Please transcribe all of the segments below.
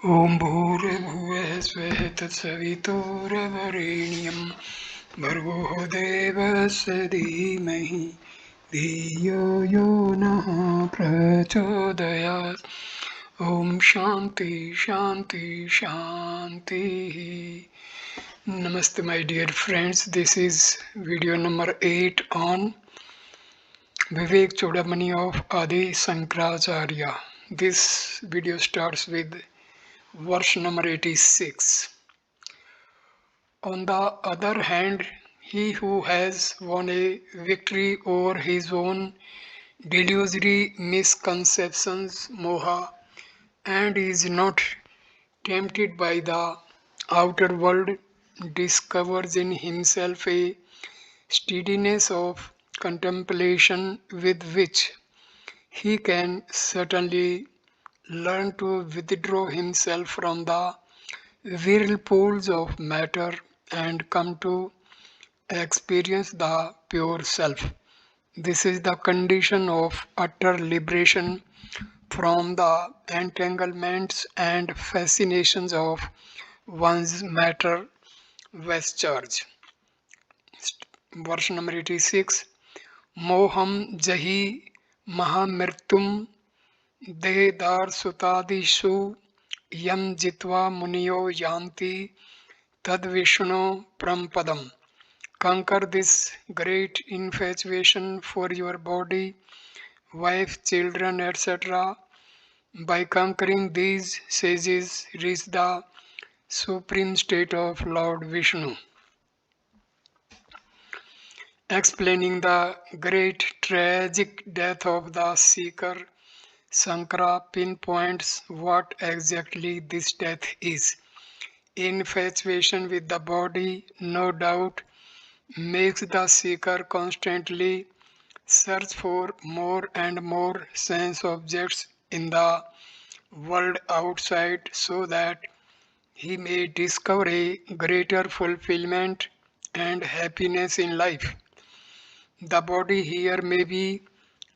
ॐ भूर्भुवः स्वः तत्सवितुर्वरेण्यं भर्गो देवस्य धीमहि धियो यो नः प्रचोदयात् ॐ शान्ति शान्ति शान्तिः. Namaste my dear friends, this is video number 8 on Viveka Chudamani of Adi Sankaracharya. This video starts with verse number 86. On the other hand, he who has won a victory over his own delusory misconceptions, moha, and is not tempted by the outer world, discovers in himself a steadiness of contemplation with which he can certainly learn to withdraw himself from the whirlpools of matter and come to experience the pure self. This is the condition of utter liberation from the entanglements and fascinations of one's matter vestige. Verse number 86. Moham jahi mahamritum Dedar sutadishu yam jitva muniyo yanti tad vishnu prampadam. Conquer this great infatuation for your body, wife, children, etc. By conquering these sages, reach the supreme state of Lord Vishnu. Explaining the great tragic death of the seeker, Sankara pinpoints what exactly this death is. Infatuation with the body, no doubt, makes the seeker constantly search for more and more sense objects in the world outside so that he may discover a greater fulfillment and happiness in life. The body here may be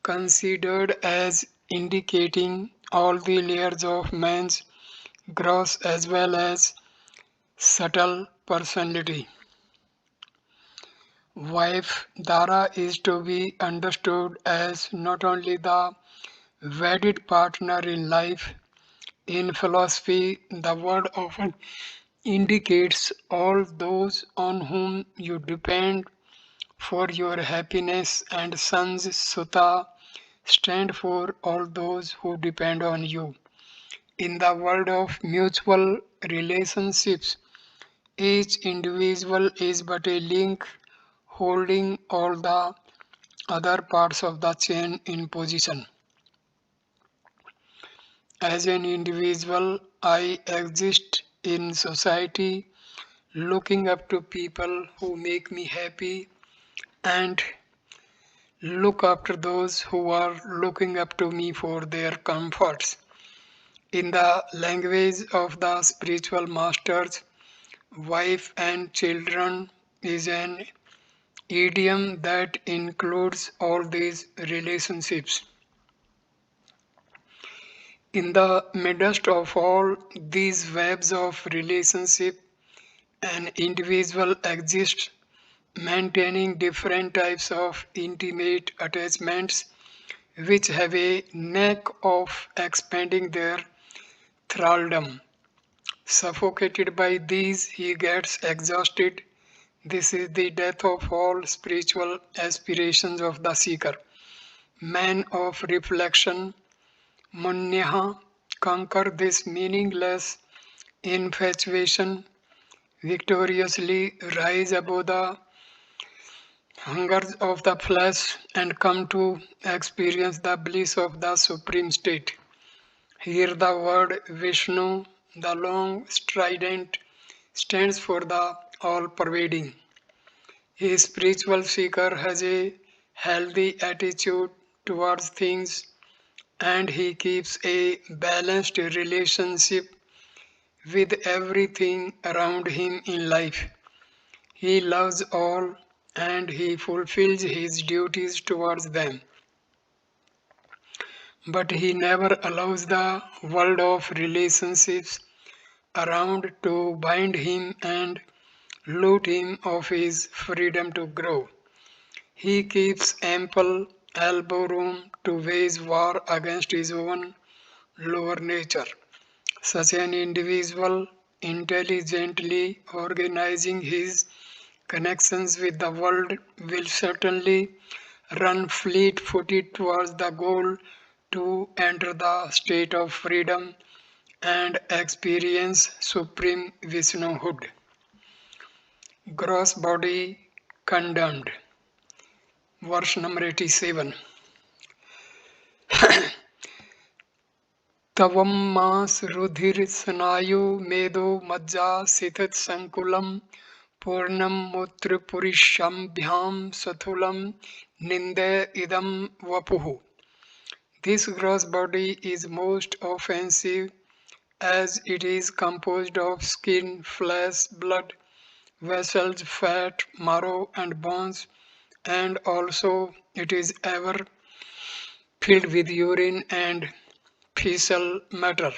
considered as indicating all the layers of man's gross as well as subtle personality. Wife Dara is to be understood as not only the wedded partner in life. In philosophy, the word often indicates all those on whom you depend for your happiness, and Sans Sutta stand for all those who depend on you. In the world of mutual relationships, each individual is but a link holding all the other parts of the chain in position. As an individual, I exist in society looking up to people who make me happy and look after those who are looking up to me for their comforts. In the language of the spiritual masters, wife and children is an idiom that includes all these relationships. In the midst of all these webs of relationship, an individual exists maintaining different types of intimate attachments which have a knack of expanding their thraldom. Suffocated by these, he gets exhausted. This is the death of all spiritual aspirations of the seeker. Man of reflection, Munyaha, conquer this meaningless infatuation, victoriously rise above the hungers of the flesh and come to experience the bliss of the supreme state. Here the word Vishnu, the long strident, stands for the all-pervading. A spiritual seeker has a healthy attitude towards things and he keeps a balanced relationship with everything around him in life. He loves all and he fulfills his duties towards them. But he never allows the world of relationships around to bind him and loot him of his freedom to grow. He keeps ample elbow room to wage war against his own lower nature. Such an individual, intelligently organizing his connections with the world, will certainly run fleet footed towards the goal to enter the state of freedom and experience supreme Vishnuhood. Gross body condemned. Verse number 87. तवम मास रुधिर स्नायु मेदो मज्जा सिथित संकुलम पूर्णम मूत्र पुरुषाभ्याम सथुलम निंदे idam vapuhu. This gross body is most offensive as it is composed of skin, flesh, blood, vessels, fat, marrow, and bones, and also it is ever filled with urine and fecal matter.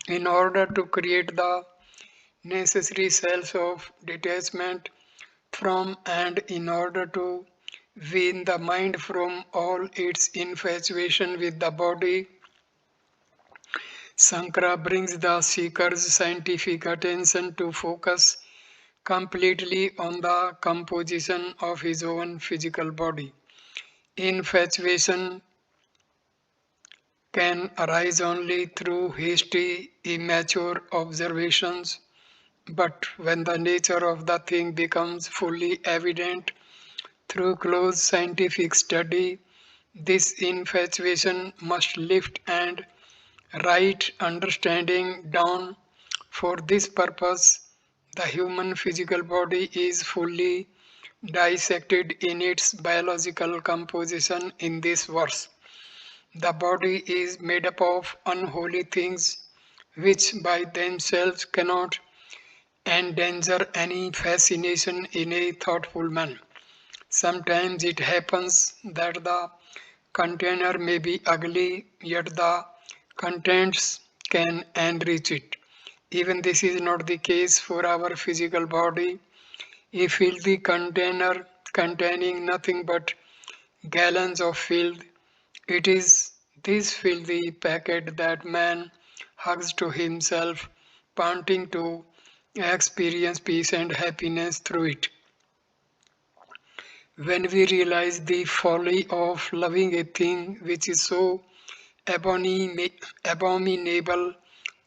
In order to create the necessary cells of detachment from and in order to wean the mind from all its infatuation with the body, Sankara brings the seeker's scientific attention to focus completely on the composition of his own physical body. Infatuation can arise only through hasty, immature observations, but when the nature of the thing becomes fully evident through close scientific study, this infatuation must lift and right understanding down. For this purpose, the human physical body is fully dissected in its biological composition in this verse. The body is made up of unholy things which by themselves cannot endanger any fascination in a thoughtful man. Sometimes it happens that the container may be ugly, yet the contents can enrich it. Even this is not the case for our physical body. A filthy container containing nothing but gallons of filth, it is this filthy packet that man hugs to himself, wanting to experience peace and happiness through it. When we realize the folly of loving a thing which is so abominable,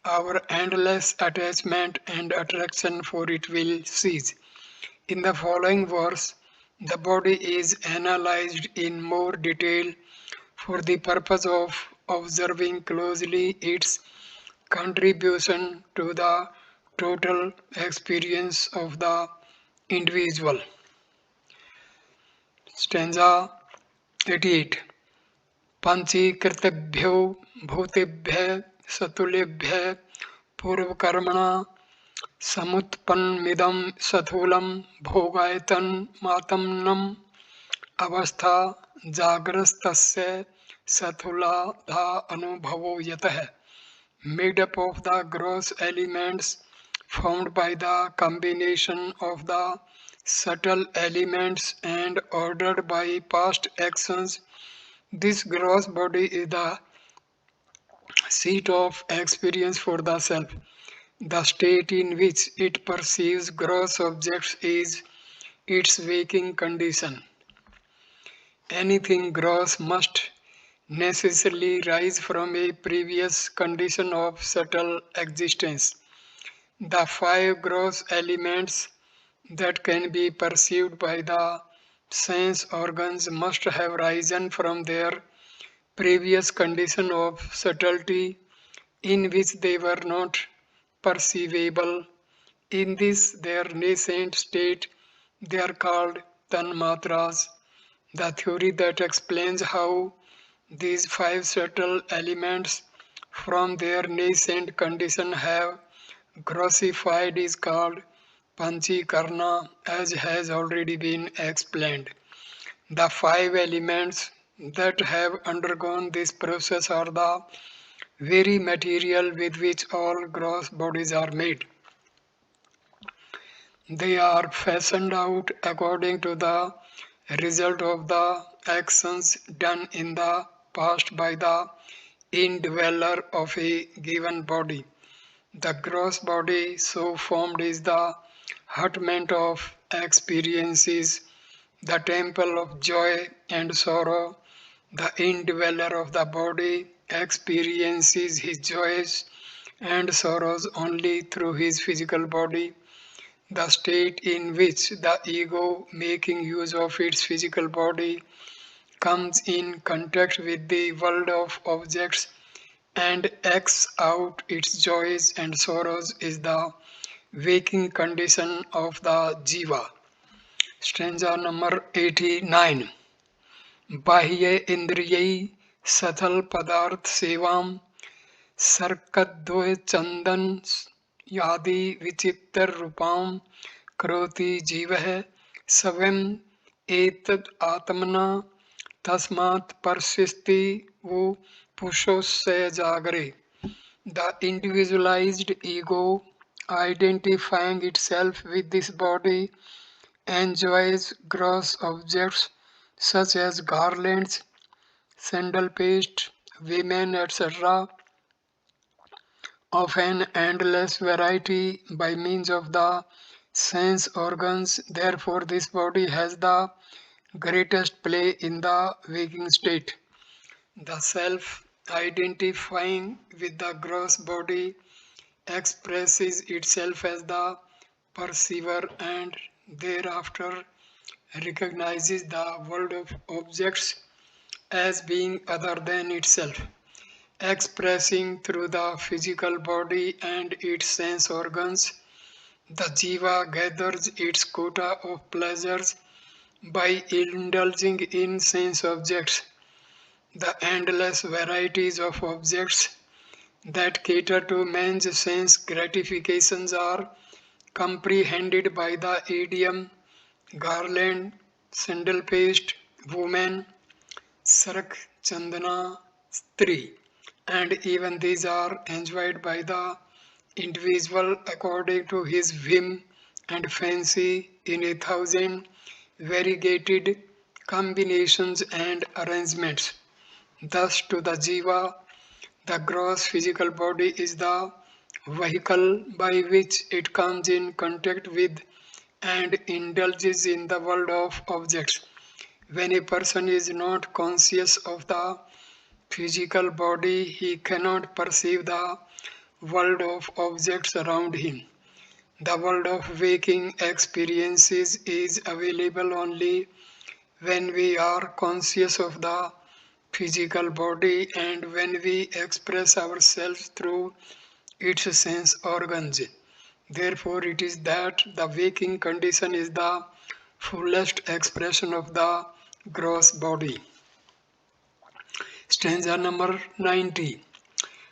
our endless attachment and attraction for it will cease. In the following verse, the body is analyzed in more detail for the purpose of observing closely its contribution to the total experience of the individual. Stanza 88. पंचीकृतेभ्यो भूतेभ्यः सतुलेभ्यः पूर्वकर्मणा समुत्पन्नमिदं सथूलं भोगायतनमात्मनम् अवस्था जागरस्तस्य सथूलाधा अनुभवो यतः. Made up of the gross elements formed by the combination of the subtle elements and ordered by past actions, this gross body is the seat of experience for the self. The state in which it perceives gross objects is its waking condition. Anything gross must necessarily rise from a previous condition of subtle existence. The five gross elements that can be perceived by the sense organs must have risen from their previous condition of subtlety in which they were not perceivable. In this their nascent state, they are called tanmatras. The theory that explains how these five subtle elements from their nascent condition have grossified is called Panchikarna, as has already been explained. The five elements that have undergone this process are the very material with which all gross bodies are made. They are fashioned out according to the result of the actions done in the past by the indweller of a given body. The gross body so formed is the hutment of experiences, the temple of joy and sorrow. The indweller of the body experiences his joys and sorrows only through his physical body. The state in which the ego, making use of its physical body, comes in contact with the world of objects and acts out its joys and sorrows is the waking condition of the Jiva. Stanza number 89. बाह्य इंद्रियೈ सथल पदार्थ सेवाम सर्कद्वय चंदन यादि विचित्र रूपाम करोति जीवः स्वयं एतद् आत्मना तस्मात् परसिस्ति वो पुरुषस्य जागरे. The individualized ego, identifying itself with this body, enjoys gross objects such as garlands, sandal paste, women, etc., of an endless variety by means of the sense organs. Therefore, this body has the greatest play in the waking state. The self, identifying with the gross body, expresses itself as the perceiver and thereafter recognizes the world of objects as being other than itself. Expressing through the physical body and its sense organs, the jiva gathers its quota of pleasures by indulging in sense objects. The endless varieties of objects that cater to man's sense gratifications are comprehended by the idiom garland, sandal paste, woman, sarak, chandana, stri, and even these are enjoyed by the individual according to his whim and fancy in 1,000 variegated combinations and arrangements. Thus, to the jiva, the gross physical body is the vehicle by which it comes in contact with and indulges in the world of objects. When a person is not conscious of the physical body, he cannot perceive the world of objects around him. The world of waking experiences is available only when we are conscious of the physical body and when we express ourselves through its sense organs. Therefore, it is that the waking condition is the fullest expression of the gross body. Stanza number 90.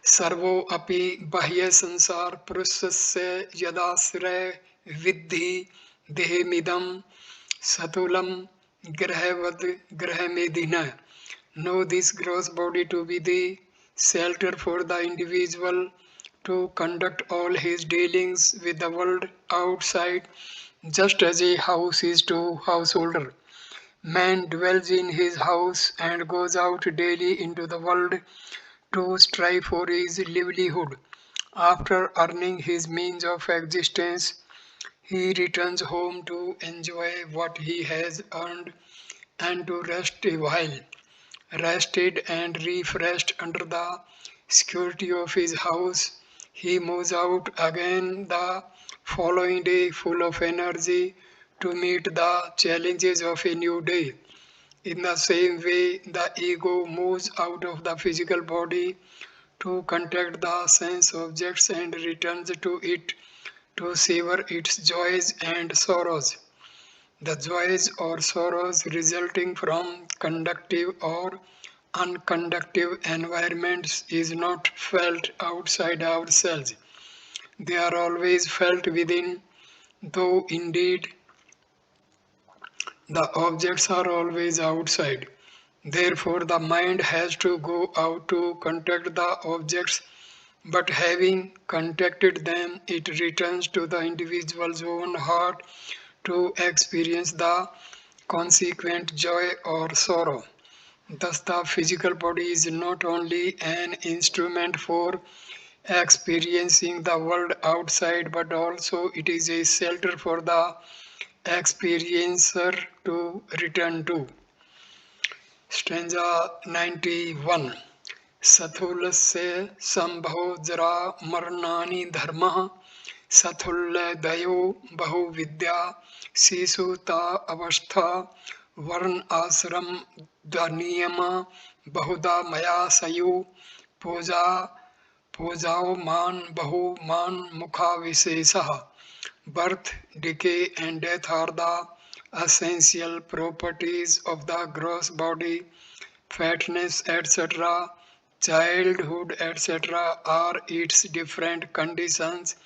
Sarvo api bahya sansar purusasya yadasraya viddhi dehemidam satulam grahavad grahamedina. Know this gross body to be the shelter for the individual to conduct all his dealings with the world outside, just as a house is to householder. Man dwells in his house and goes out daily into the world to strive for his livelihood. After earning his means of existence, he returns home to enjoy what he has earned and to rest a while. Rested and refreshed under the security of his house, he moves out again the following day full of energy to meet the challenges of a new day. In the same way, the ego moves out of the physical body to contact the sense objects and returns to it to savor its joys and sorrows. The joys or sorrows resulting from conductive or unconductive environments is not felt outside ourselves. They are always felt within, though indeed the objects are always outside. Therefore, the mind has to go out to contact the objects, but having contacted them, it returns to the individual's own heart to experience the consequent joy or sorrow. Thus, the physical body is not only an instrument for experiencing the world outside, but also it is a shelter for the experiencer to return to. Stanza 91. Sathulasya sambho jara marnani dharma Sathulladayo Bahuvidya Sisuta Avastha Varn Asram Dhaniyama Bahuda Maya Sayu Puja Pujao Man Bahu Man Mukha Visesaha. Birth, decay and death are the essential properties of the gross body. Fatness, etc., childhood, etc., are its different conditions.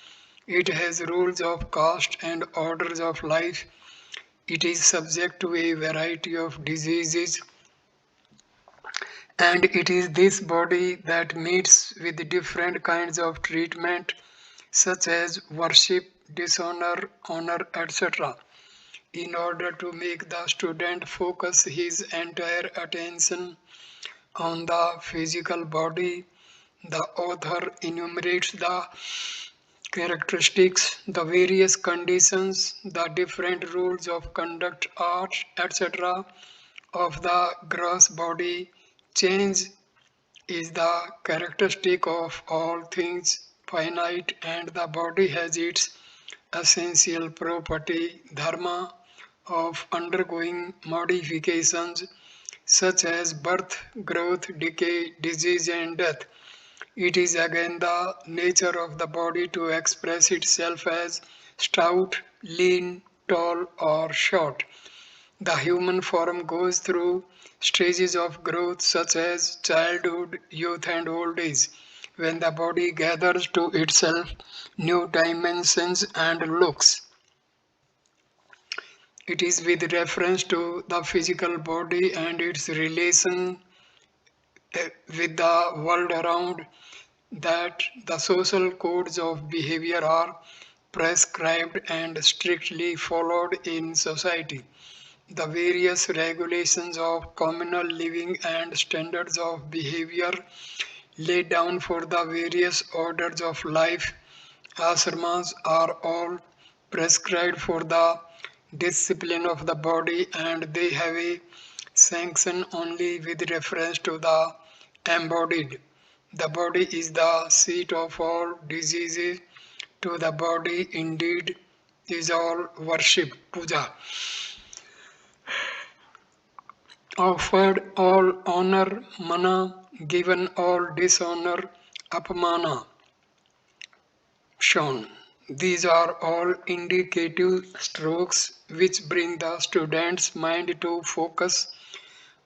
It has rules of caste and orders of life. It is subject to a variety of diseases, and it is this body that meets with different kinds of treatment, such as worship, dishonor, honor, etc. In order to make the student focus his entire attention on the physical body, the author enumerates the characteristics, the various conditions, the different rules of conduct, art, etc. of the gross body. Change is the characteristic of all things finite, and the body has its essential property, dharma, of undergoing modifications such as birth, growth, decay, disease, and death. It is again the nature of the body to express itself as stout, lean, tall, or short. The human form goes through stages of growth such as childhood, youth, and old age, when the body gathers to itself new dimensions and looks. It is with reference to the physical body and its relation with the world around that the social codes of behavior are prescribed and strictly followed in society. The various regulations of communal living and standards of behavior laid down for the various orders of life, asramas, are all prescribed for the discipline of the body, and they have a sanction only with reference to the embodied. The body is the seat of all diseases. To the body, indeed, is all worship, puja, offered all honor, mana, given all dishonor, apamana, shown. These are all indicative strokes which bring the student's mind to focus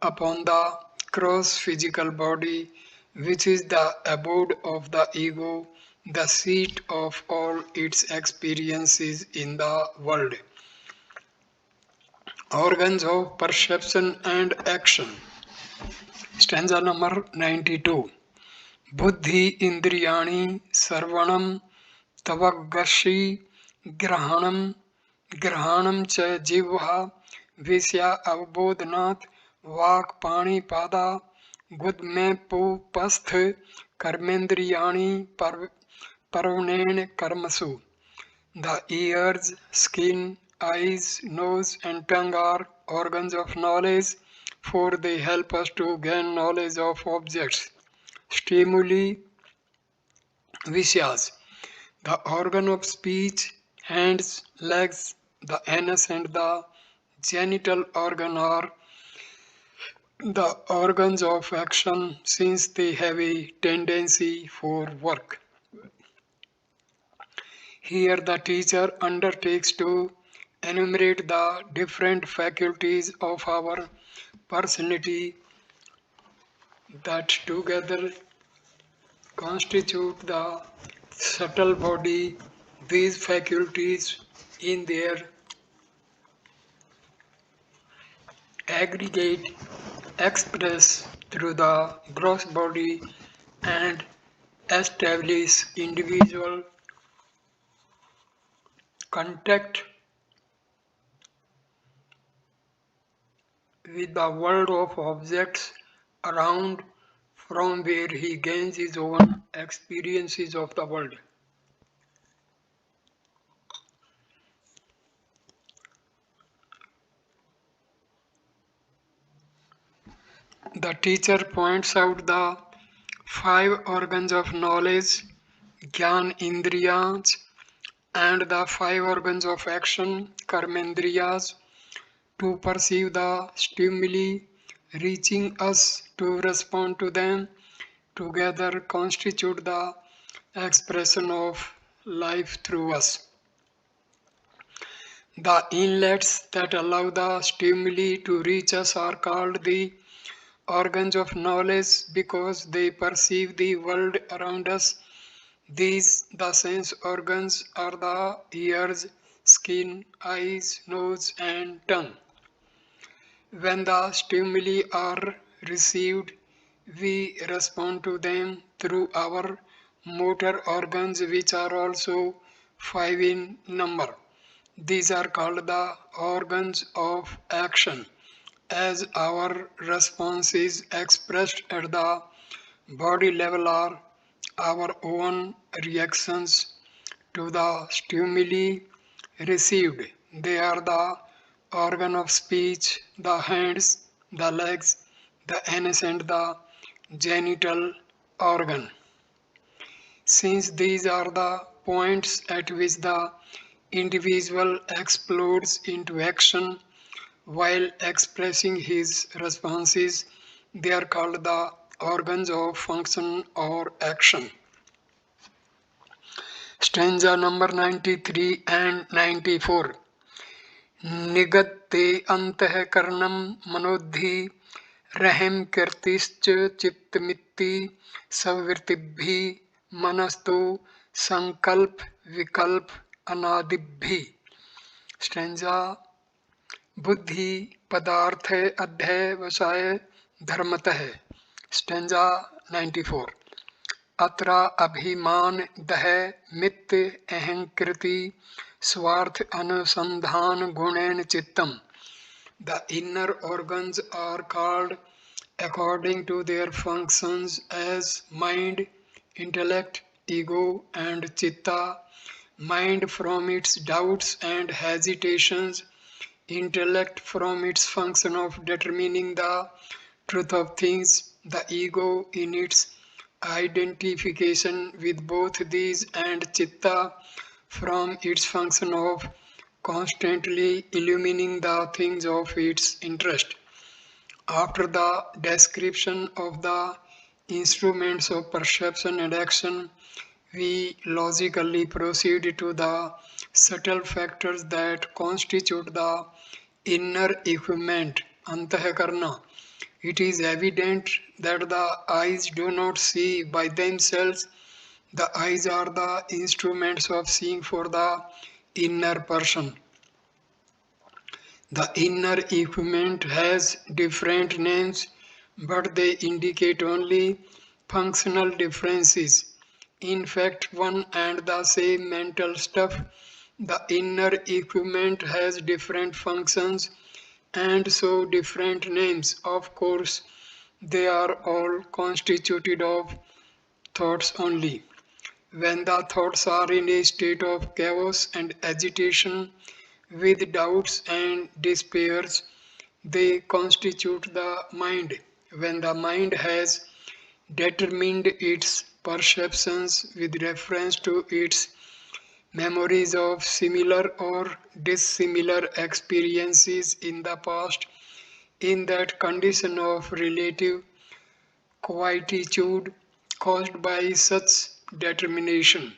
upon the gross physical body, which is the abode of the ego, the seat of all its experiences in the world. Organs of perception and action. Stanza number 92. Buddhi indriyani sarvanam tavagashi grahanam grahanam cha jivha visya avbodhnat vak pani pada gud mein pu pasth karmendriyani parvnen karmasu. The ears, skin, eyes, nose, and tongue are organs of knowledge, for they help us to gain knowledge of objects. Stimuli, vishyas. The organ of speech, hands, legs, the anus, and the genital organ are the organs of action, since they have a tendency for work. Here the teacher undertakes to enumerate the different faculties of our personality that together constitute the subtle body. These faculties in their aggregate, express through the gross body, and establish individual contact with the world of objects around, from where he gains his own experiences of the world. The teacher points out the five organs of knowledge, Gyan Indriyas, and the five organs of action, Karmendriyas, to perceive the stimuli, reaching us to respond to them, together constitute the expression of life through us. The inlets that allow the stimuli to reach us are called the organs of knowledge because they perceive the world around us. These, the sense organs, are the ears, skin, eyes, nose, and tongue. When the stimuli are received, we respond to them through our motor organs, which are also five in number. These are called the organs of action, as our responses expressed at the body level are our own reactions to the stimuli received. They are the organ of speech, the hands, the legs, the anus, and the genital organ. Since these are the points at which the individual explodes into action while expressing his responses, they are called the organs of function or action. Stanza number 93 and 94. निगत्ते अंतःकरणं मनोद्धि रहम कीर्तिश्च चित्तमित्ति सवृत्तिभिः मनस्तो संकल्प विकल्प अनादिभिः. Stanza बुद्धि पदार्थ अध्यवसाय धर्मतः. Stanza 94. अत्र अभिमान दह मित्त अहंकृति स्वार्थ अनुसंधान गुणेन चित्तम. The inner organs are called according to their functions as mind, intellect, ego, and chitta. Mind from its doubts and hesitations, intellect from its function of determining the truth of things, the ego in its identification with both these, and chitta from its function of constantly illumining the things of its interest. After the description of the instruments of perception and action, we logically proceed to the subtle factors that constitute the inner equipment, antahakarana. It is evident that the eyes do not see by themselves. The eyes are the instruments of seeing for the inner person. The inner equipment has different names, but they indicate only functional differences. In fact, one and the same mental stuff, the inner equipment has different functions and so different names. Of course, they are all constituted of thoughts only. When the thoughts are in a state of chaos and agitation with doubts and despairs, they constitute the mind. When the mind has determined its perceptions with reference to its memories of similar or dissimilar experiences in the past, in that condition of relative quietude caused by such determination,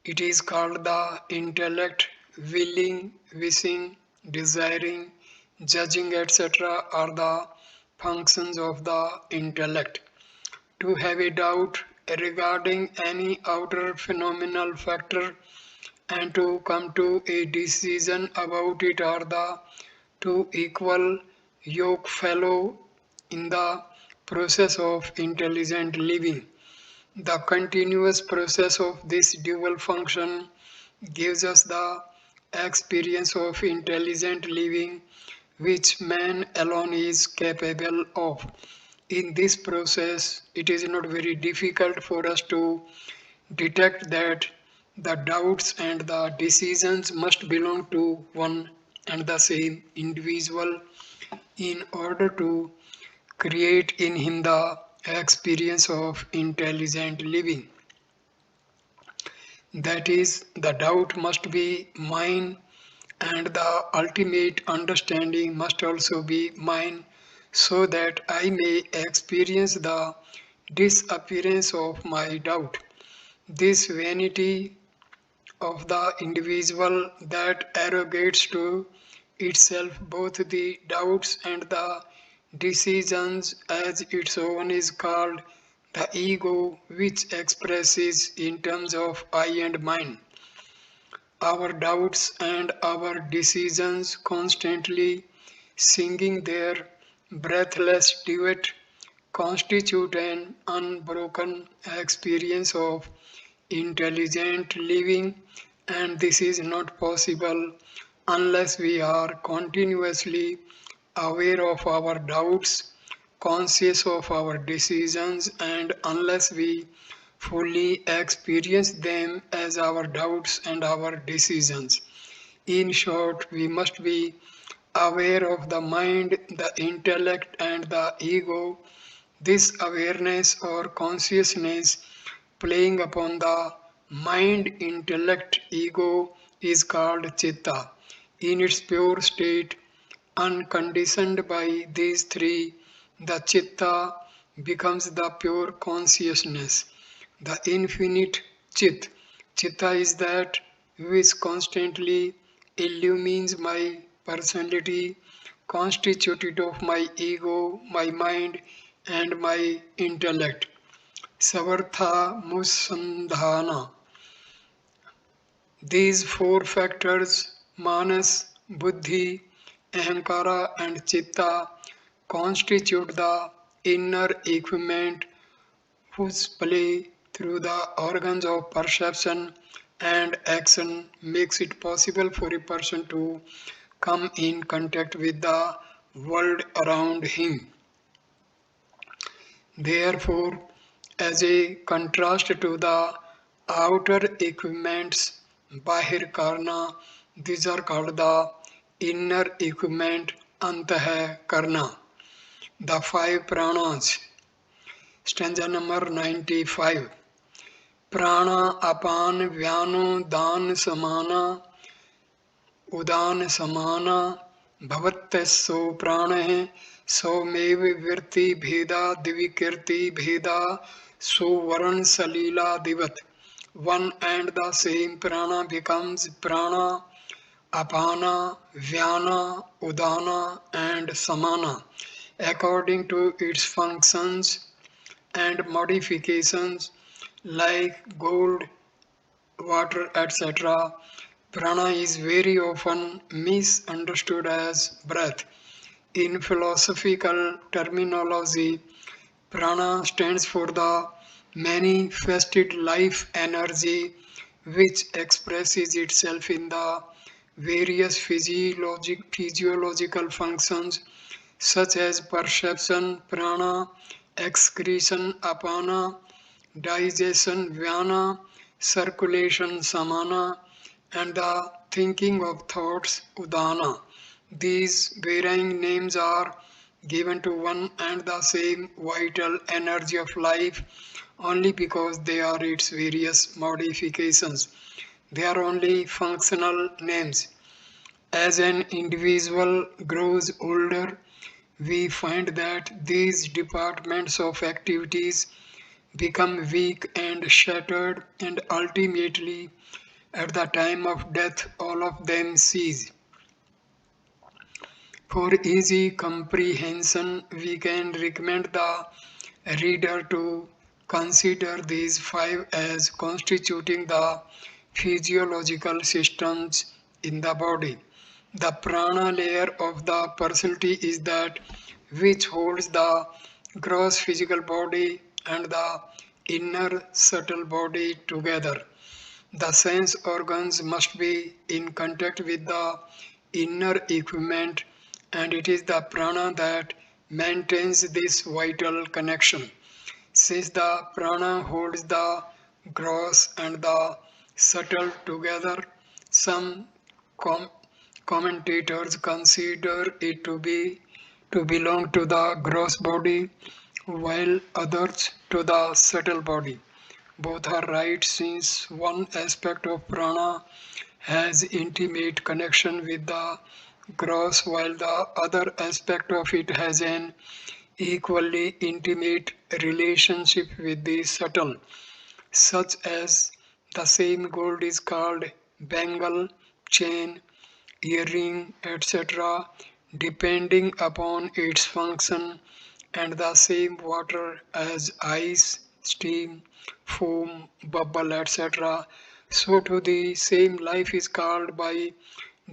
it is called the intellect. Willing, wishing, desiring, judging, etc. are the functions of the intellect. To have a doubt regarding any outer phenomenal factor and to come to a decision about it are the two equal yoke fellow in the process of intelligent living. The continuous process of this dual function gives us the experience of intelligent living which man alone is capable of. In this process, it is not very difficult for us to detect that the doubts and the decisions must belong to one and the same individual in order to create in him the experience of intelligent living. That is, the doubt must be mine, and the ultimate understanding must also be mine, so that I may experience the disappearance of my doubt. This vanity of the individual that arrogates to itself both the doubts and the decisions as its own is called the ego, which expresses in terms of I and mine. Our doubts and our decisions constantly singing their breathless duet constitute an unbroken experience of intelligent living, and this is not possible unless we are continuously aware of our doubts, conscious of our decisions, and unless we fully experience them as our doubts and our decisions. In short, we must be aware of the mind, the intellect, and the ego. This awareness or consciousness playing upon the mind, intellect, ego is called chitta. In its pure state, unconditioned by these three, the chitta becomes the pure consciousness, the infinite chit. Chitta is that which constantly illumines my personality, constituted of my ego, my mind, and my intellect. Savartha Musandhana. These four factors, manas, buddhi, ahankara, and chitta, constitute the inner equipment whose play through the organs of perception and action makes it possible for a person to come in contact with the world around him. Therefore, as a contrast to the outer equipments, Bahir Karna, these are called the inner equipment, Antah Karna. The five pranas, stanza number 95. Prana apan vyano dan samana उदान समाना भवत्यसो प्राणः सौमेव विरति भेदा दिविकीर्ति भेदा सुवर्ण सलीला दिवत. One and the same prana becomes prana, apana, vyana, udana, and samana according to its functions and modifications like gold, water, etc. Prana is very often misunderstood as breath. In philosophical terminology, prana stands for the manifested life energy which expresses itself in the various physiological functions such as perception, prana, excretion, apana, digestion, vyana, circulation, samana, and the thinking of thoughts, udana. These varying names are given to one and the same vital energy of life only because they are its various modifications. They are only functional names. As an individual grows older, we find that these departments of activities become weak and shattered, and ultimately, at the time of death, all of them cease. For easy comprehension, we can recommend the reader to consider these five as constituting the physiological systems in the body. The prana layer of the personality is that which holds the gross physical body and the inner subtle body together. The sense organs must be in contact with the inner equipment, and it is the prana that maintains this vital connection. Since the prana holds the gross and the subtle together, some com- commentators consider it to belong to the gross body, while others to the subtle body. Both are right since one aspect of prana has intimate connection with the gross while the other aspect of it has an equally intimate relationship with the subtle, such as the same gold is called bangle, chain, earring, etc., depending upon its function, and the same water as ice, steam, foam, bubble, etc. So too the same life is called by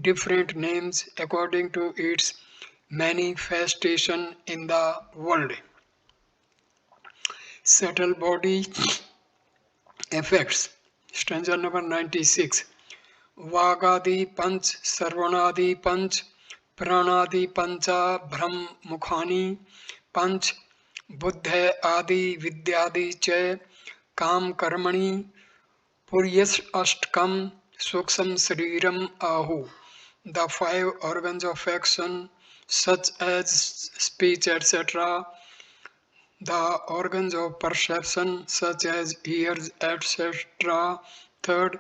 different names according to its manifestation in the world. Subtle body effects. Stanza number 96. वागादि पंच सर्वणादि पंच प्राणादि पंचा ब्रह्म मुखानि पंच बुद्ध आदि विद्यादि च काम कर्मणि पुर्यस अष्टकम सूक्ष्म शरीरम आहु. The five organs of action, such as speech, etc., the organs of perception, such as ears, etc. Third,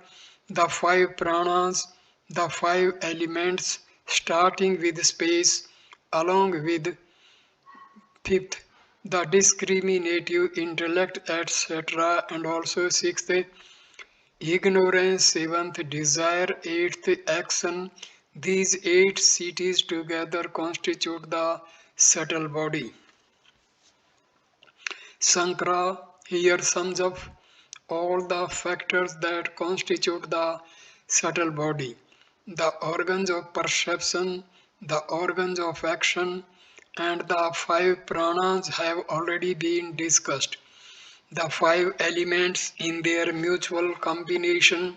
the five pranas, the five elements, starting with space, along with fifth, the discriminative intellect, etc. And also sixth, ignorance, seventh, desire, eighth, action. These eight cities together constitute the subtle body. Sankara here sums up all the factors that constitute the subtle body. The organs of perception, the organs of action, and the five pranas have already been discussed. The five elements in their mutual combination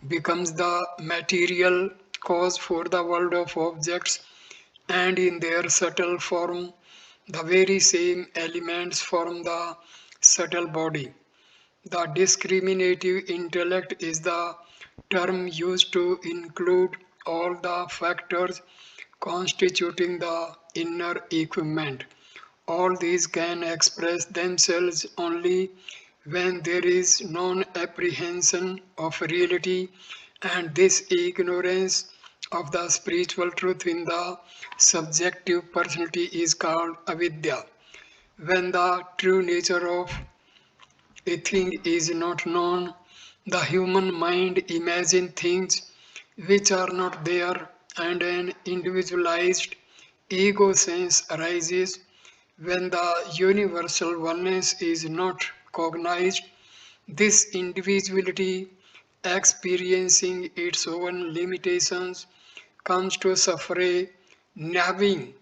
becomes the material cause for the world of objects, and in their subtle form the very same elements form the subtle body. The discriminative intellect is the term used to include all the factors constituting the inner equipment. All these can express themselves only when there is non-apprehension of reality, and this ignorance of the spiritual truth in the subjective personality is called avidya. When the true nature of a thing is not known, the human mind imagines things which are not there, and an individualized ego sense arises. When the universal oneness is not cognized, this individuality, experiencing its own limitations, comes to suffer a nagging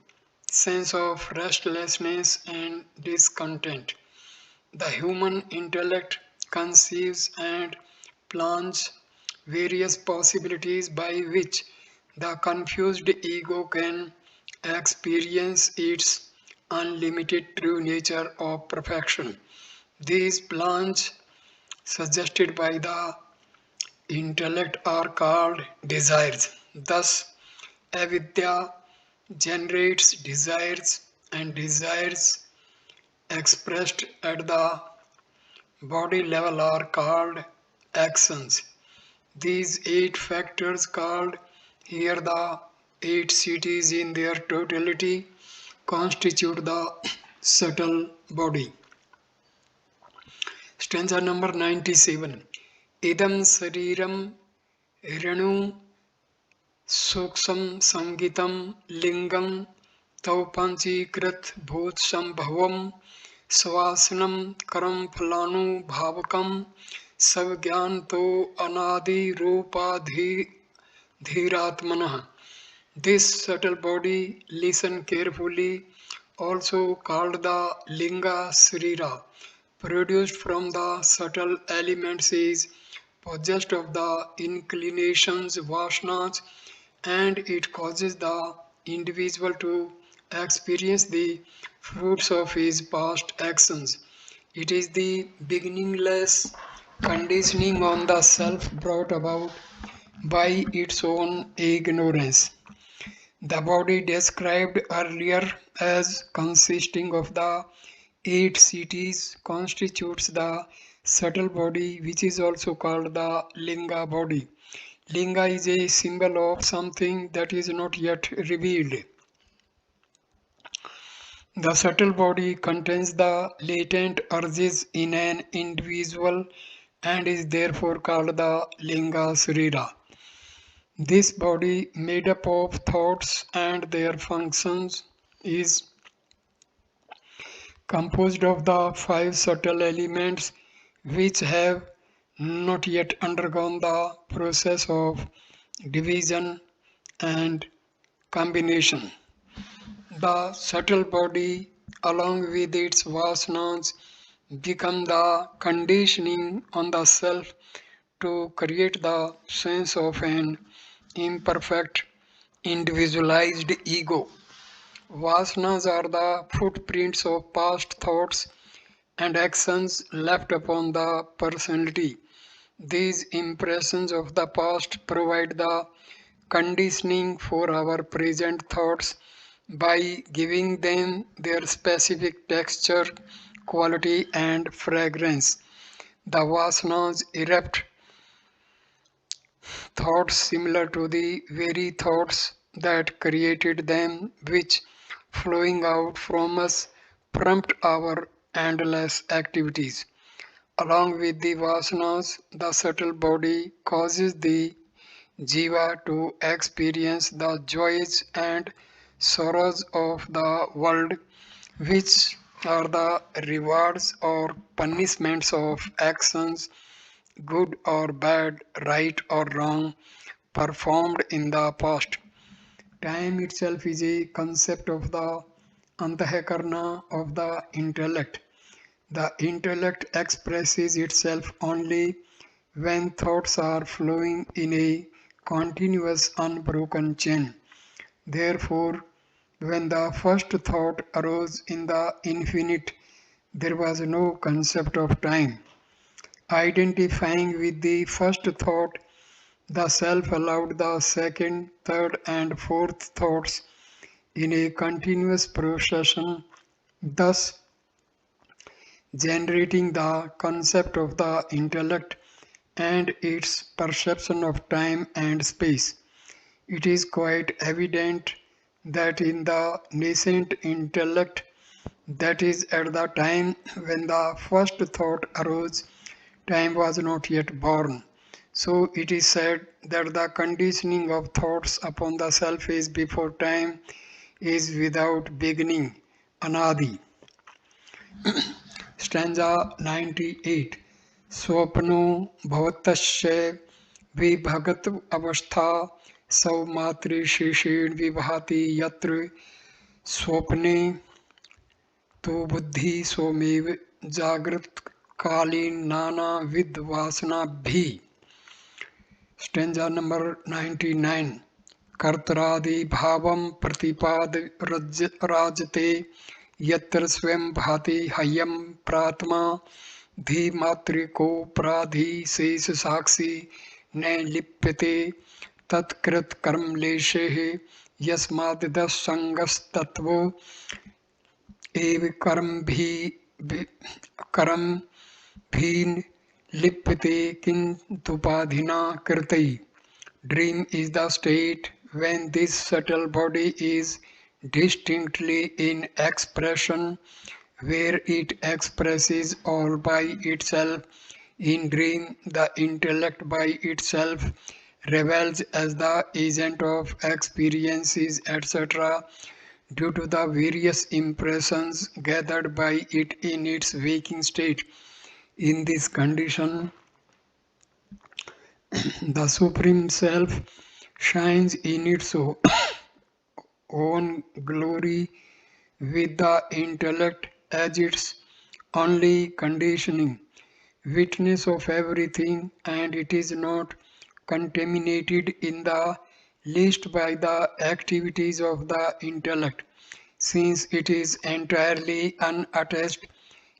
sense of restlessness and discontent. The human intellect conceives and plans various possibilities by which the confused ego can experience its unlimited true nature of perfection. These plans suggested by the intellect are called desires. Thus, avidya generates desires, and desires expressed at the body level are called actions. These eight factors, called here the eight cities in their totality, constitute the subtle body. Stanza number 97. Idam sariram renu सूक्ष्म संगीतम लिंगम तव पंचीकृत भूत संभवम श्वासनम कर्म फलानुभावकम सब ज्ञान तो अनादि रूपाधि धीरात्मनः. This subtle body, listen carefully, also called the Linga Srira, produced from the subtle elements, is possessed of the inclinations, vasanas, and it causes the individual to experience the fruits of his past actions. It is the beginningless conditioning on the self brought about by its own ignorance. The body described earlier as consisting of the eight cities constitutes the subtle body, which is also called the Linga body. Linga is a symbol of something that is not yet revealed. The subtle body contains the latent urges in an individual and is therefore called the Linga Srira. This body, made up of thoughts and their functions, is composed of the five subtle elements which have not yet undergone the process of division and combination. The subtle body, along with its vasanas, become the conditioning on the self to create the sense of an imperfect, individualized ego. Vasanas are the footprints of past thoughts and actions left upon the personality. These impressions of the past provide the conditioning for our present thoughts by giving them their specific texture, quality, and fragrance. The vasanas erupt thoughts similar to the very thoughts that created them, which, flowing out from us, prompt our endless activities. Along with the vasanas, the subtle body causes the jiva to experience the joys and sorrows of the world, which are the rewards or punishments of actions, good or bad, right or wrong, performed in the past. Time itself is a concept of the antahakarana of the intellect. The intellect expresses itself only when thoughts are flowing in a continuous unbroken chain. Therefore, when the first thought arose in the infinite, there was no concept of time. Identifying with the first thought, the self allowed the second, third, and fourth thoughts in a continuous procession, thus generating the concept of the intellect and its perception of time and space. It is quite evident that in the nascent intellect, that is, at the time when the first thought arose, time was not yet born. So it is said that the conditioning of thoughts upon the self is before time is without beginning, anadi. Stanza 98. Swapno bhavatasya vibhagat avastha saumatri sheshen vibhati yatra swapne to buddhi somev jagrat kalin nana vid vasana bhi. Stanza number 99. Kartaradi bhavam pratipad rajate yatra swam bhati hayam pratma धी मातृ को प्राधि शेष साक्षी न लिप्यते तत्कृत कर्म लेशे यस्माद् संगस्तत्व एव कर्म भी लिप्यते किंतुपाधिना कृतै. Dream is the state when this subtle body is distinctly in expression, where it expresses all by itself. In dream, the intellect by itself revels as the agent of experiences, etc., due to the various impressions gathered by it in its waking state. In this condition, the Supreme Self shines in its own glory with the intellect as its only conditioning, witness of everything, and it is not contaminated in the least by the activities of the intellect. Since it is entirely unattached,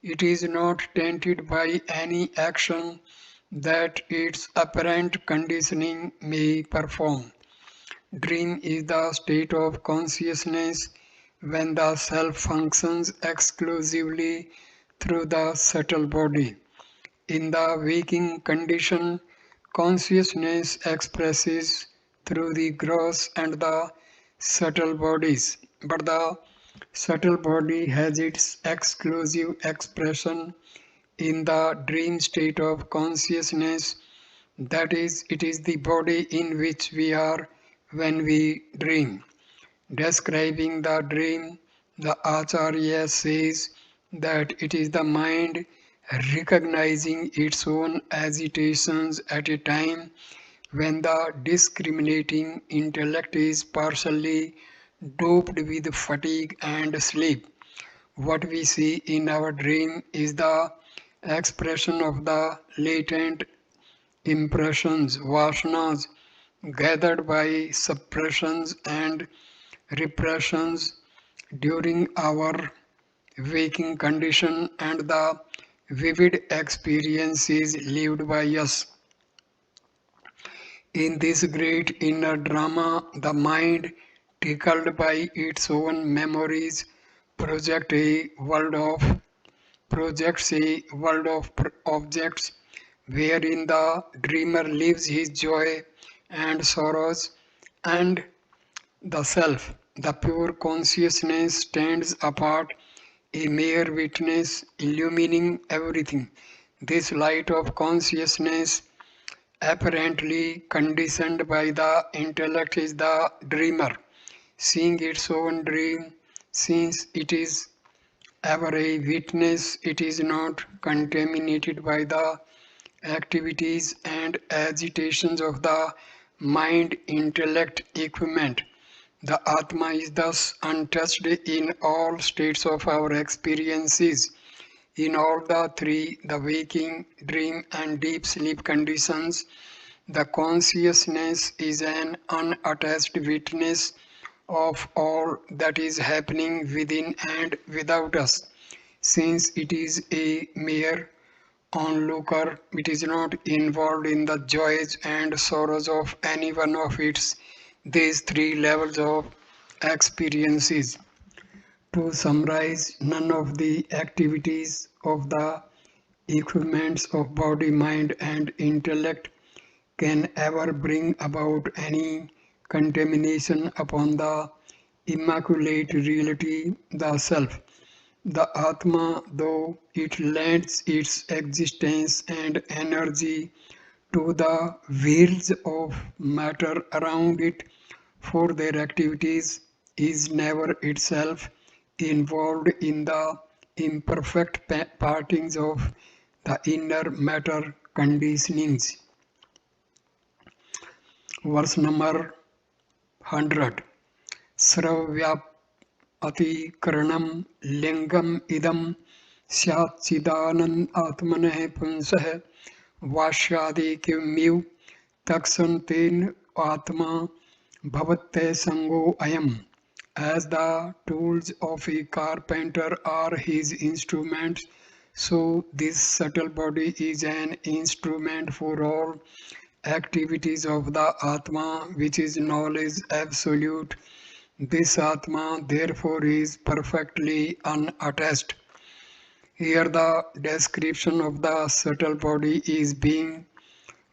it is not tainted by any action that its apparent conditioning may perform. Dream is the state of consciousness when the self functions exclusively through the subtle body. In the waking condition, consciousness expresses through the gross and the subtle bodies, but the subtle body has its exclusive expression in the dream state of consciousness. That is, it is the body in which we are when we dream. Describing the dream, the Acharya says that it is the mind recognizing its own agitations at a time when the discriminating intellect is partially doped with fatigue and sleep. What we see in our dream is the expression of the latent impressions, vasanas, gathered by suppressions and repressions during our waking condition and the vivid experiences lived by us. In this great inner drama, the mind, tickled by its own memories, projects a world of objects wherein the dreamer lives his joy and sorrows, and the self, the pure consciousness, stands apart, a mere witness, illumining everything. This light of consciousness, apparently conditioned by the intellect, is the dreamer, seeing its own dream. Since it is ever a witness, it is not contaminated by the activities and agitations of the mind intellect equipment. The Atma is thus untouched in all states of our experiences. In all the three, the waking, dream, and deep sleep conditions, the consciousness is an unattached witness of all that is happening within and without us. Since it is a mere onlooker, it is not involved in the joys and sorrows of any one of its these three levels of experiences. To summarize, none of the activities of the equipments of body, mind, and intellect can ever bring about any contamination upon the immaculate reality, the self. The Atma, though it lends its existence and energy to the wheels of matter around it for their activities, is never itself involved in the imperfect partings of the inner matter conditionings. Verse number 100. Sravyap अतिकरणं लिंगम इदम स्याच्चिदानंद आत्मनः पुंसः वाष्यादिकिमिव तत्सन्तेन आत्मा भवत्ते संगो अयम्. As the tools of a carpenter are his instruments, so this subtle body is an instrument for all activities of the Atma, which is knowledge absolute. This Atma therefore is perfectly unattached. Here the description of the subtle body is being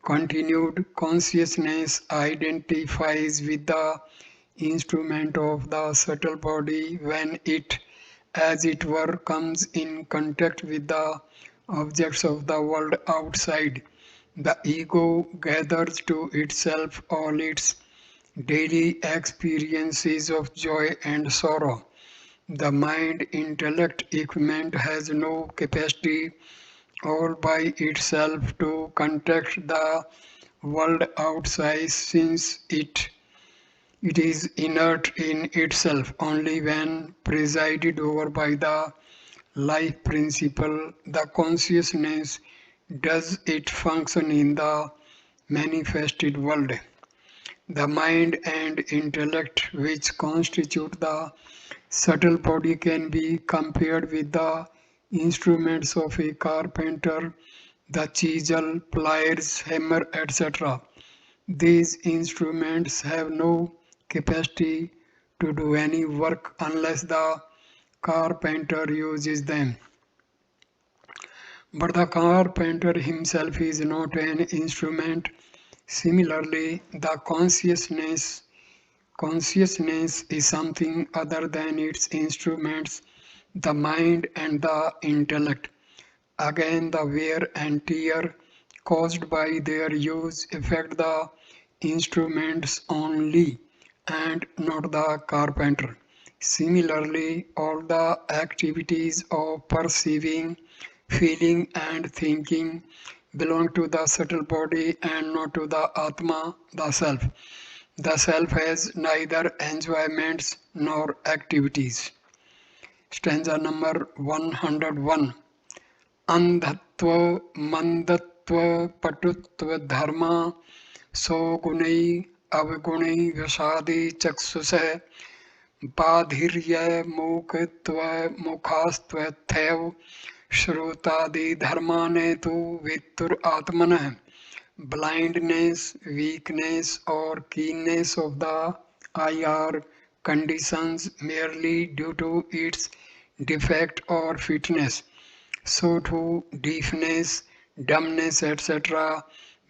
continued. Consciousness identifies with the instrument of the subtle body when it, as it were, comes in contact with the objects of the world outside. The ego gathers to itself all its daily experiences of joy and sorrow. The mind intellect equipment has no capacity all by itself to contact the world outside, since it It is inert in itself. Only when presided over by the life principle, the consciousness, does it function in the manifested world. The mind and intellect, which constitute the subtle body, can be compared with the instruments of a carpenter, the chisel, pliers, hammer, etc. These instruments have no capacity to do any work unless the carpenter uses them. But the carpenter himself is not an instrument. Similarly, the consciousness is something other than its instruments, the mind and the intellect. Again, the wear and tear caused by their use affect the instruments only and not the carpenter. Similarly, all the activities of perceiving, feeling and thinking belong to the subtle body and not to the Atma, the self. The self has neither enjoyments nor activities. Stanza number 101. Andhatva, mandatva, patutva, dharma, sogunai, avgunai, vasadi, chaksusah, badhirya, mukhatva, mukhastva, thev, shrutadi, dharmane tu vittur atmanah. Blindness, weakness, or keenness of the eye are conditions merely due to its defect or fitness. So too, deafness, dumbness, etc.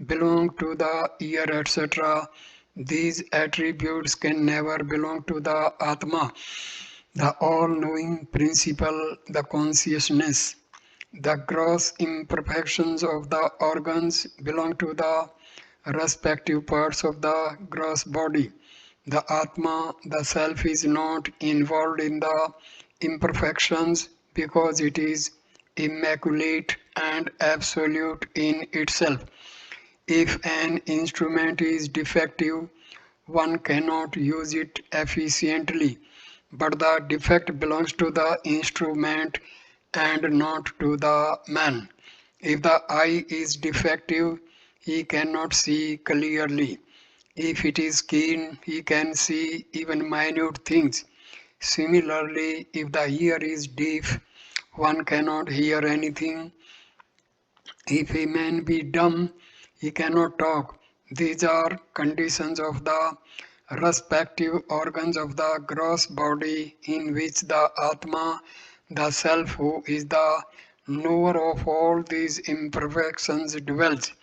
belong to the ear, etc. These attributes can never belong to the Atma, the all-knowing principle, the consciousness. The gross imperfections of the organs belong to the respective parts of the gross body. The Atma, the self, is not involved in the imperfections because it is immaculate and absolute in itself. If an instrument is defective, one cannot use it efficiently, but the defect belongs to the instrument and not to the man. If the eye is defective, he cannot see clearly. If it is keen, he can see even minute things. Similarly, if the ear is deaf, one cannot hear anything. If a man be dumb, he cannot talk. These are conditions of the respective organs of the gross body in which the Atma, the self who is the knower of all these imperfections dwells.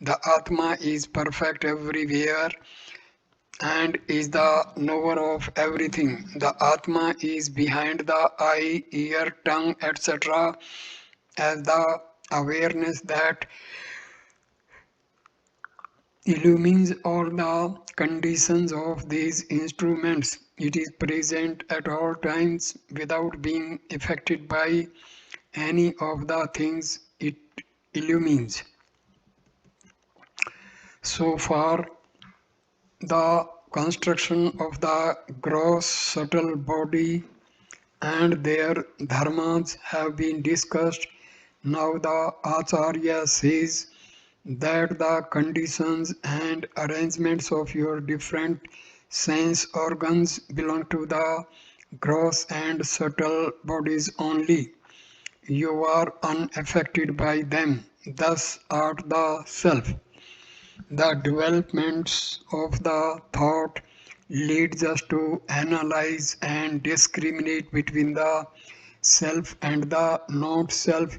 The Atma is perfect everywhere and is the knower of everything. The Atma is behind the eye, ear, tongue, etc. as the awareness that illumines all the conditions of these instruments. It is present at all times without being affected by any of the things it illumines. So far, the construction of the gross subtle body and their dharmas have been discussed. Now the Acharya says that the conditions and arrangements of your different sense organs belong to the gross and subtle bodies only. You are unaffected by them, thus art the self. The developments of the thought leads us to analyze and discriminate between the self and the not-self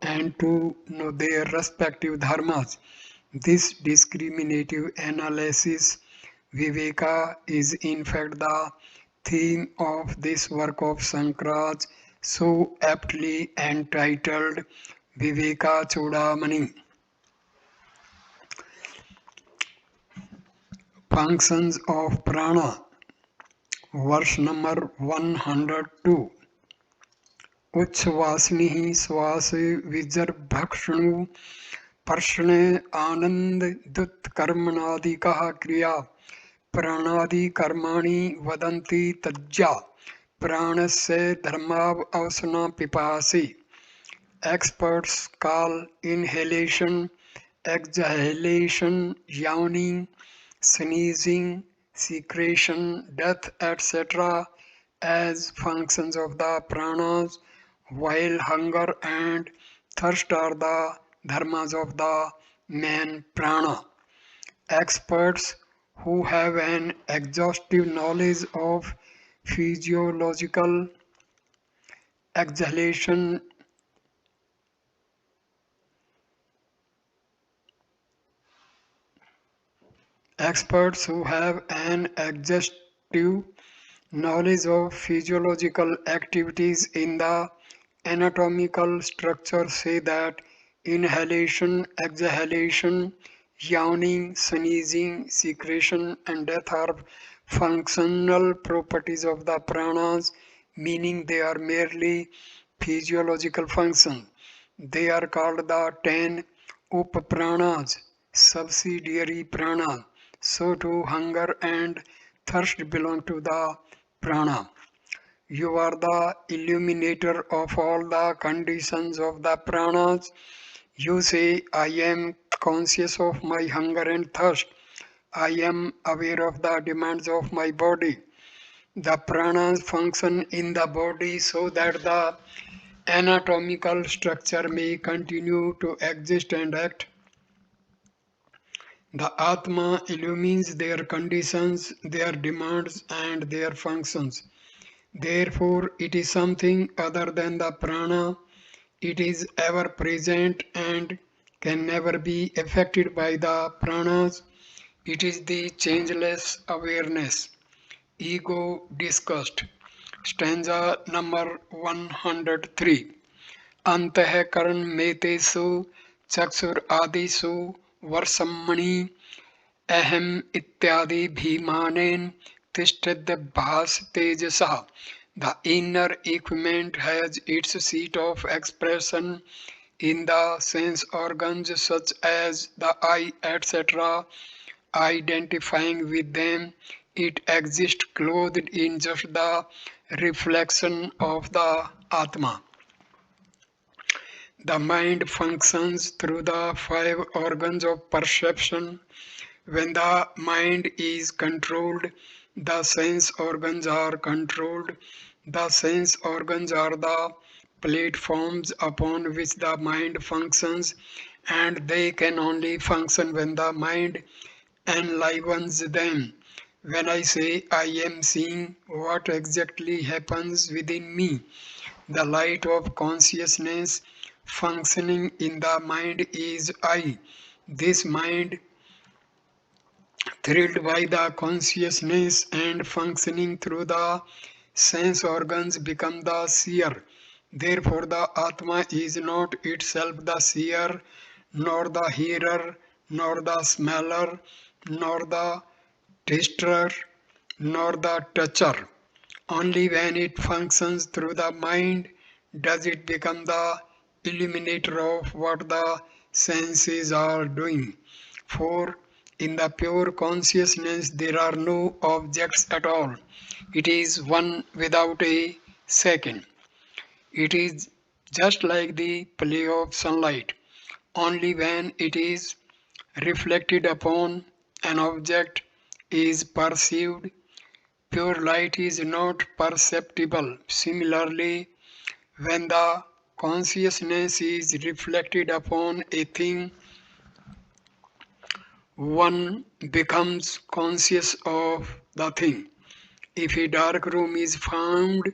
and to know their respective dharmas. This discriminative analysis, Viveka, is in fact the theme of this work of Sankaracharya, so aptly entitled Viveka Chudamani. Functions of Prana, verse number 102. उच्छ्वासिनी श्वास विजर्भक्षणु पर्षणे आनंद दुत कर्मणादिकः क्रिया Pranadi karmani vadanti tajya pranasya dharmav avasana pipasi. Experts call inhalation, exhalation, yawning, sneezing, secretion, death, etc. as functions of the pranas, while hunger and thirst are the dharmas of the main prana. Experts who have an exhaustive knowledge of physiological exhalation Experts who have an exhaustive knowledge of physiological activities in the anatomical structure say that inhalation, exhalation, yawning, sneezing, secretion, and death are functional properties of the pranas, meaning they are merely physiological functions. They are called the 10 upapranas, subsidiary pranas. So too hunger and thirst belong to the prana. You are the illuminator of all the conditions of the pranas. You say, I am conscious of my hunger and thirst. I am aware of the demands of my body. The pranas function in the body so that the anatomical structure may continue to exist and act. The Atma illumines their conditions, their demands, and their functions. Therefore, it is something other than the prana. It is ever present and can never be affected by the pranas. It is the changeless awareness. Ego discussed. Stanza number 103. Antahakaran metesu चक्षुर आदिषु वर्षमणि अहम इत्यादि भीमानेन तिष्ठद्भास तेजसः. The inner equipment has its seat of expression in the sense organs such as the eye, etc. Identifying with them, it exists clothed in just the reflection of the Atma. The mind functions through the five organs of perception. When the mind is controlled, the sense organs are controlled. The sense organs are the platforms upon which the mind functions, and they can only function when the mind enlivens them. When I say I am seeing, what exactly happens within me? The light of consciousness functioning in the mind is I. This mind, thrilled by the consciousness and functioning through the sense organs, become the seer. Therefore, the Atma is not itself the seer, nor the hearer, nor the smeller, nor the taster, nor the toucher. Only when it functions through the mind does it become the illuminator of what the senses are doing. For in the pure consciousness there are no objects at all. It is one without a second. It is just like the play of sunlight. Only when it is reflected upon an object is perceived. Pure light is not perceptible. Similarly, when the consciousness is reflected upon a thing, one becomes conscious of the thing. If a dark room is found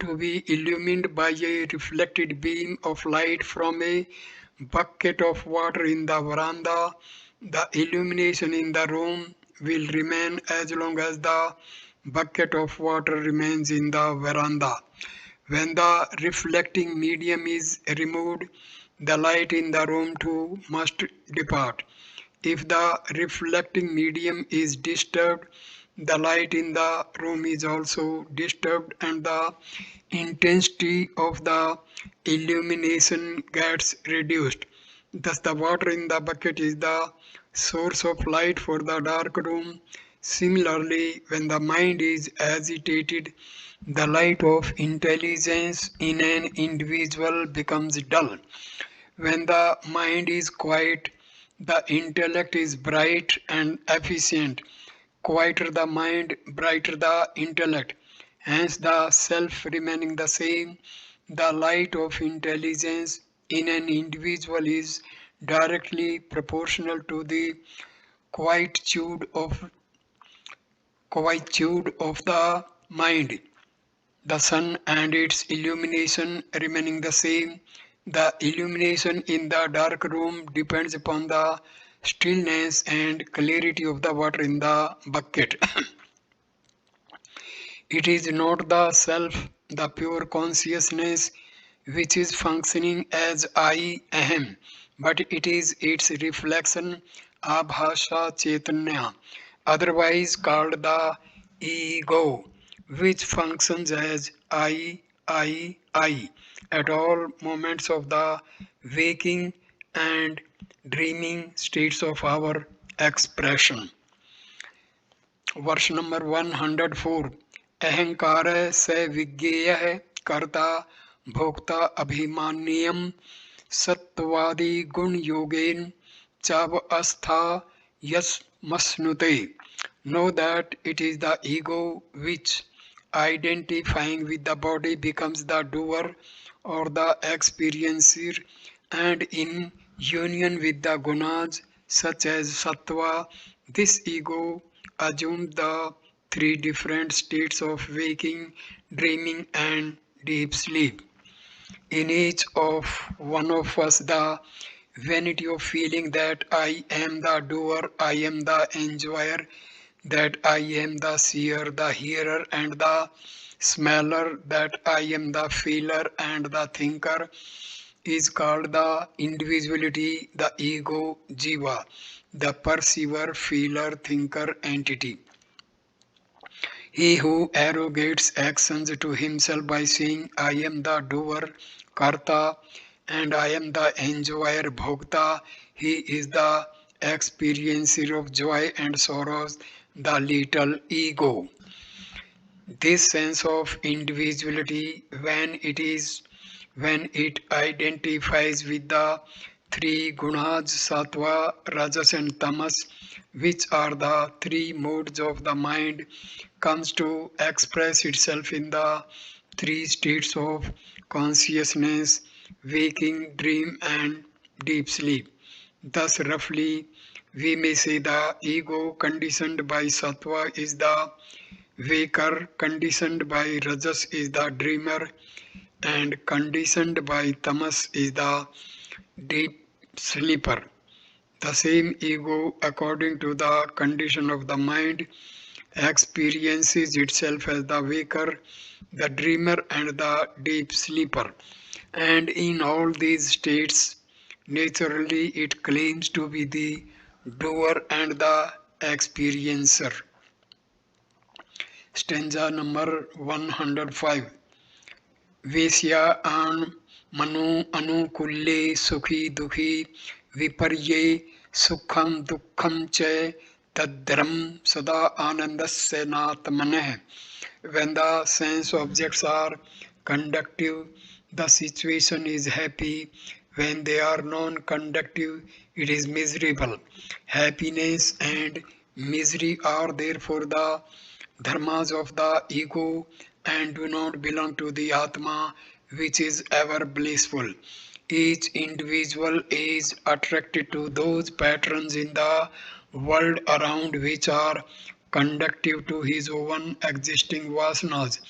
to be illumined by a reflected beam of light from a bucket of water in the veranda, the illumination in the room will remain as long as the bucket of water remains in the veranda. When the reflecting medium is removed, the light in the room too must depart. If the reflecting medium is disturbed, the light in the room is also disturbed and the intensity of the illumination gets reduced. Thus, the water in the bucket is the source of light for the dark room. Similarly, when the mind is agitated, the light of intelligence in an individual becomes dull. When the mind is quiet, the intellect is bright and efficient. Quieter the mind, brighter the intellect. Hence, the self remaining the same, the light of intelligence in an individual is directly proportional to the quietude of the mind. The sun and its illumination remaining the same. The illumination in the dark room depends upon the stillness and clarity of the water in the bucket. It is not the self, the pure consciousness, which is functioning as I am, but it is its reflection, abhasha chaitanya, otherwise called the ego, which functions as I at all moments of the waking and dreaming states of our expression. वर्ष number 104 अहंकार स विज्ञेय कर्ता भोक्ता अभिमान्यम सत्वादि गुण योगेन चाव अस्था यस्मश्नुते. Know that it is the ego which, identifying with the body, becomes the doer or the experiencer, and in union with the gunas such as sattva, this ego assumes the three different states of waking, dreaming, and deep sleep. In each of one of us, the vanity of feeling that I am the doer, I am the enjoyer, that I am the seer, the hearer, and the smeller, that I am the feeler and the thinker, is called the individuality, the ego, jiva, the perceiver, feeler, thinker entity. He who arrogates actions to himself by saying, I am the doer, karta, and I am the enjoyer, bhokta, he is the experiencer of joy and sorrows, the little ego. This sense of individuality, when it identifies with the three gunas, sattva, rajas, and tamas, which are the three modes of the mind, comes to express itself in the three states of consciousness: waking, dream, and deep sleep. Thus, roughly, we may say the ego conditioned by sattva is the waker, conditioned by rajas is the dreamer, and conditioned by tamas is the deep sleeper. The same ego, according to the condition of the mind, experiences itself as the waker, the dreamer, and the deep sleeper. And in all these states, naturally it claims to be the doer and the experiencer. Stanza number 105. Vesya an manu anukulle sukhi dukhi viparye sukham dukkham cha tadram sada anandasya natmaneh. When the sense objects are conductive, the situation is happy. When they are non-conductive, it is miserable. Happiness and misery are therefore the dharmas of the ego and do not belong to the Atma, which is ever blissful. Each individual is attracted to those patterns in the world around which are conductive to his own existing vasanas.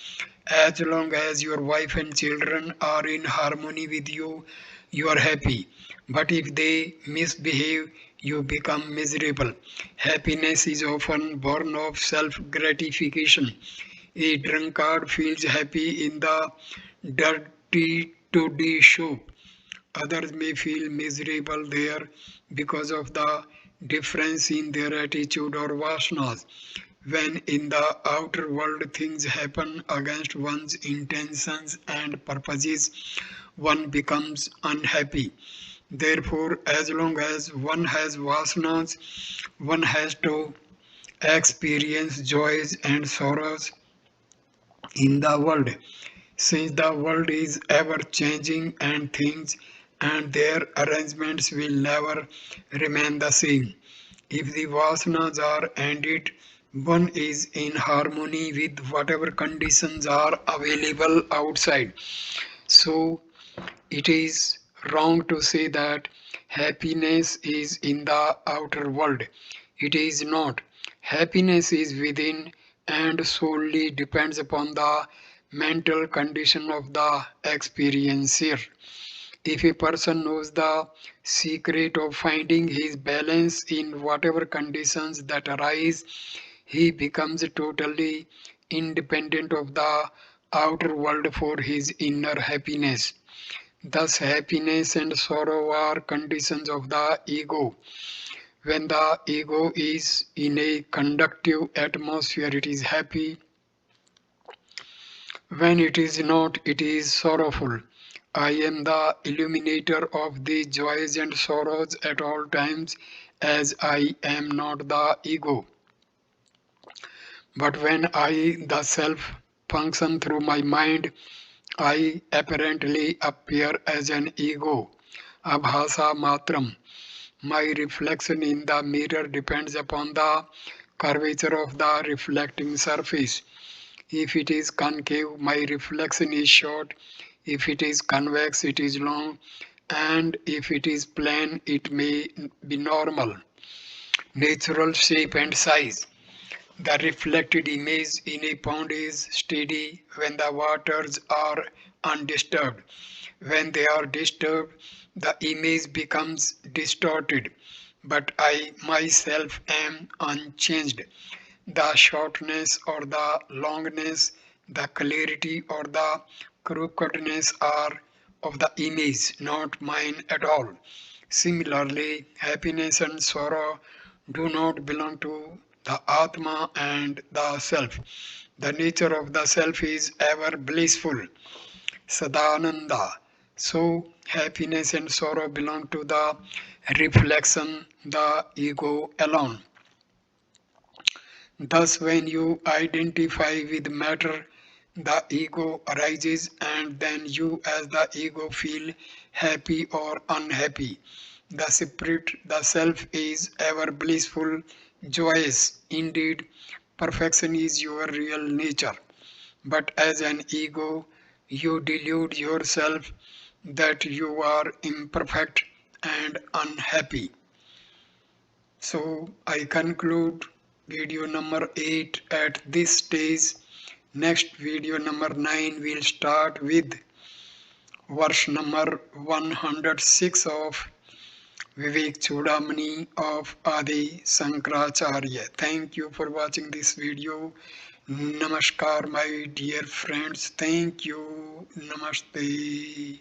As long as your wife and children are in harmony with you, you are happy. But if they misbehave, you become miserable. Happiness is often born of self-gratification. A drunkard feels happy in the dirty toddy shop. Others may feel miserable there because of the difference in their attitude or vasanas. When in the outer world things happen against one's intentions and purposes, one becomes unhappy. Therefore, as long as one has vasanas, one has to experience joys and sorrows in the world. Since the world is ever changing and things and their arrangements will never remain the same. If the vasanas are ended, one is in harmony with whatever conditions are available outside. So it is wrong to say that happiness is in the outer world. It is not. Happiness is within and solely depends upon the mental condition of the experiencer. If a person knows the secret of finding his balance in whatever conditions that arise, he becomes totally independent of the outer world for his inner happiness. Thus, happiness and sorrow are conditions of the ego. When the ego is in a conductive atmosphere, it is happy. When it is not, it is sorrowful. I am the illuminator of the joys and sorrows at all times, as I am not the ego. But when I, the self, function through my mind, I apparently appear as an ego. Abhasa matram. My reflection in the mirror depends upon the curvature of the reflecting surface. If it is concave, my reflection is short. If it is convex, it is long. And if it is plane, it may be normal. Natural shape and size. The reflected image in a pond is steady when the waters are undisturbed. When they are disturbed, the image becomes distorted. But I myself am unchanged. The shortness or the longness, the clarity or the crookedness are of the image, not mine at all. Similarly, happiness and sorrow do not belong to the Atma and the Self. The nature of the Self is ever blissful, Sadananda. So, happiness and sorrow belong to the reflection, the ego alone. Thus, when you identify with matter, the ego arises, and then you, as the ego, feel happy or unhappy. The spirit, the self, is ever blissful, joyous. Indeed, perfection is your real nature. But as an ego, you delude yourself that you are imperfect and unhappy. So I conclude video number 8 at this stage. Next video number 9 will start with verse number 106 of Viveka Chudamani of Adi Sankaracharya. Thank you for watching this video. Namaskar my dear friends. Thank you. Namaste.